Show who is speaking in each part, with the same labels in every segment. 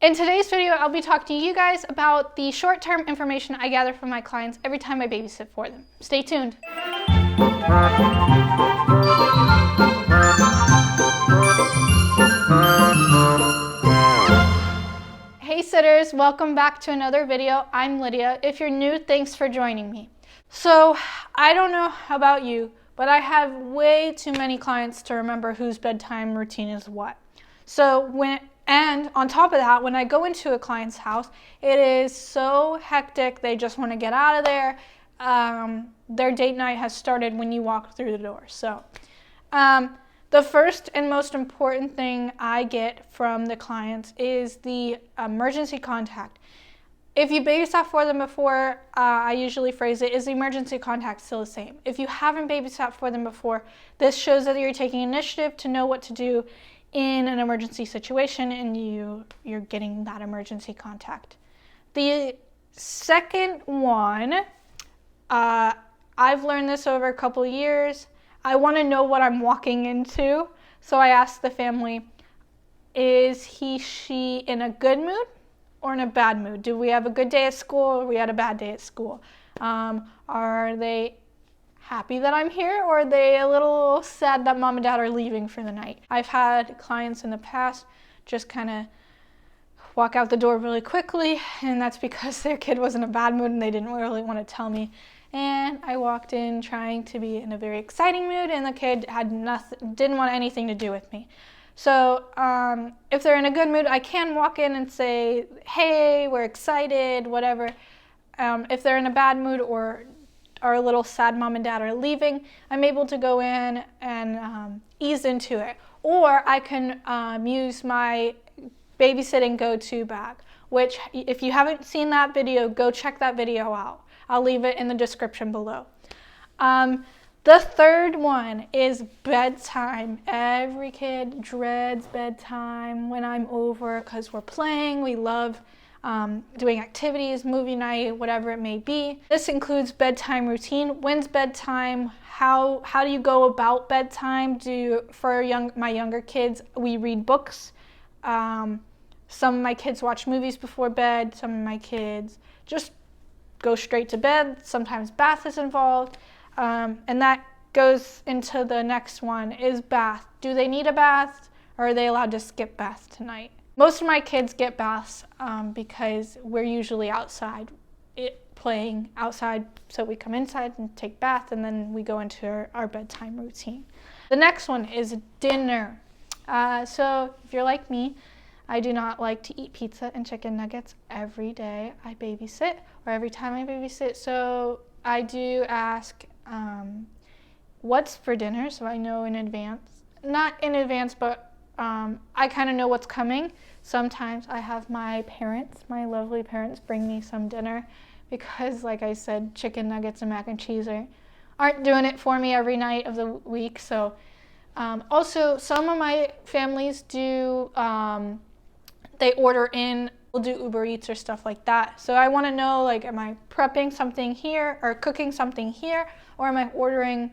Speaker 1: In today's video, I'll be talking to you guys about the short-term information I gather from my clients every time I babysit for them. Stay tuned. Hey sitters, welcome back to another video. I'm Lydia. If you're new, thanks for joining me. So, I don't know about you, but I have way too many clients to remember whose bedtime routine is what. And on top of that, when I go into a client's house, it is so hectic. They just want to get out of there. Their date night has started when you walk through the door. So the first and most important thing I get from the clients is the emergency contact. If you babysat for them before, I usually phrase it, is the emergency contact still the same? If you haven't babysat for them before, this shows that you're taking initiative to know what to do in an emergency situation, and you're getting that emergency contact. The second one, I've learned this over a couple of years. I want to know what I'm walking into, so I ask the family, is she in a good mood or in a bad mood? Do we have a good day at school or we had a bad day at school? Are they happy that I'm here, or are they a little sad that mom and dad are leaving for the night? I've had clients in the past just kind of walk out the door really quickly, and that's because their kid was in a bad mood and they didn't really want to tell me. And I walked in trying to be in a very exciting mood, and the kid had didn't want anything to do with me. So if they're in a good mood, I can walk in and say, hey, we're excited, whatever. If they're in a bad mood or are a little sad mom and dad are leaving, I'm able to go in and ease into it. Or I can use my babysitting go-to bag, which if you haven't seen that video, go check that video out. I'll leave it in the description below. The third one is bedtime. Every kid dreads bedtime when I'm over because we're playing. We love doing activities, movie night, whatever it may be. This includes bedtime routine. When's bedtime? How do you go about bedtime? For my younger kids, we read books. Some of my kids watch movies before bed. Some of my kids just go straight to bed. Sometimes bath is involved. And that goes into the next one, is bath. Do they need a bath, or are they allowed to skip bath tonight? Most of my kids get baths because we're usually outside playing outside, so we come inside and take bath, and then we go into our bedtime routine. The next one is dinner. So if you're like me, I do not like to eat pizza and chicken nuggets every day I babysit, or every time I babysit, so I do ask what's for dinner, so I know in advance. Not in advance, but I kind of know what's coming. Sometimes I have my lovely parents, bring me some dinner because, like I said, chicken nuggets and mac and cheese aren't doing it for me every night of the week. So also, some of my families do, they order in, we'll do Uber Eats or stuff like that. So I want to know, like, am I prepping something here or cooking something here, or am I ordering,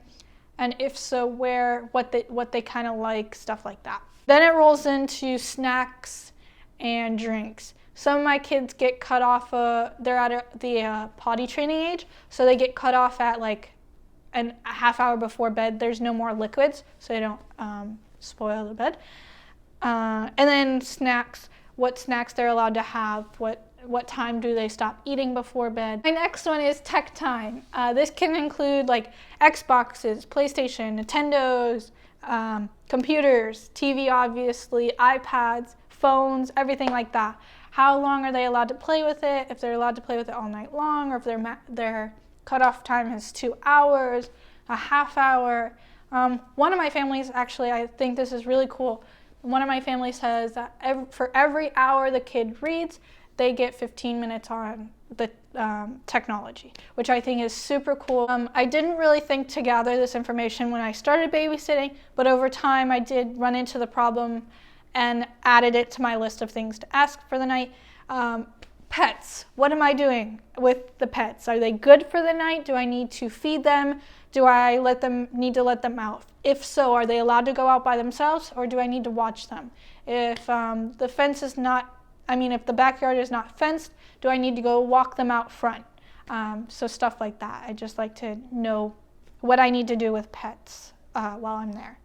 Speaker 1: and if so, where, what they kind of like, stuff like that. Then it rolls into snacks and drinks. Some of my kids get cut off, they're at the potty training age, so they get cut off at like a half hour before bed. There's no more liquids, so they don't spoil the bed. And then snacks, what snacks they're allowed to have, what time do they stop eating before bed. My next one is tech time. This can include like Xboxes, PlayStation, Nintendos, computers, TV obviously, iPads, phones, everything like that. How long are they allowed to play with it? If they're allowed to play with it all night long, or if their cutoff time is 2 hours, a half hour. One of my families, actually, I think this is really cool. One of my families says that for every hour the kid reads, they get 15 minutes on the technology, which I think is super cool. I didn't really think to gather this information when I started babysitting, but over time I did run into the problem and added it to my list of things to ask for the night. Pets, what am I doing with the pets? Are they good for the night? Do I need to feed them? Do I need to let them out? If so, are they allowed to go out by themselves, or do I need to watch them? If the fence is not if the backyard is not fenced, do I need to go walk them out front? So stuff like that. I just like to know what I need to do with pets while I'm there.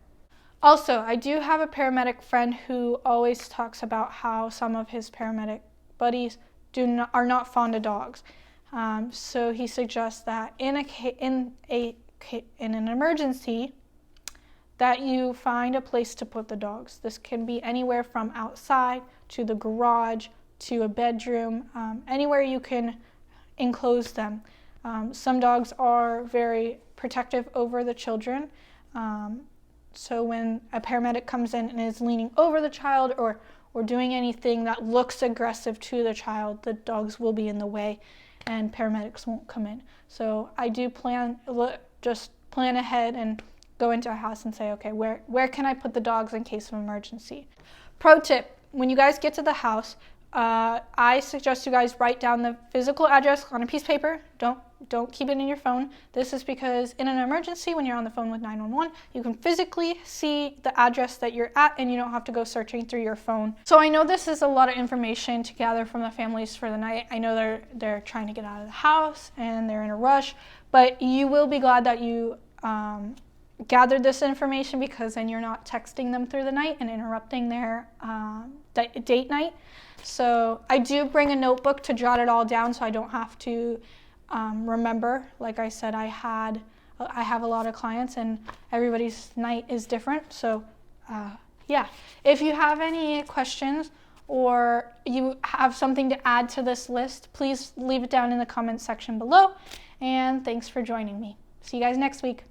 Speaker 1: Also, I do have a paramedic friend who always talks about how some of his paramedic buddies are not fond of dogs. So he suggests that in an emergency, that you find a place to put the dogs. This can be anywhere from outside to the garage to a bedroom, anywhere you can enclose them. Some dogs are very protective over the children. So when a paramedic comes in and is leaning over the child or doing anything that looks aggressive to the child, the dogs will be in the way and paramedics won't come in. So I do just plan ahead and go into a house and say, okay, where can I put the dogs in case of emergency? Pro tip, when you guys get to the house, I suggest you guys write down the physical address on a piece of paper. Don't keep it in your phone. This is because in an emergency, when you're on the phone with 911, you can physically see the address that you're at and you don't have to go searching through your phone. So I know this is a lot of information to gather from the families for the night. I know they're trying to get out of the house and they're in a rush, but you will be glad that you gathered this information, because then you're not texting them through the night and interrupting their date night. So I do bring a notebook to jot it all down so I don't have to remember. Like I said, I have a lot of clients and everybody's night is different. So yeah, if you have any questions or you have something to add to this list, please leave it down in the comments section below. And thanks for joining me. See you guys next week.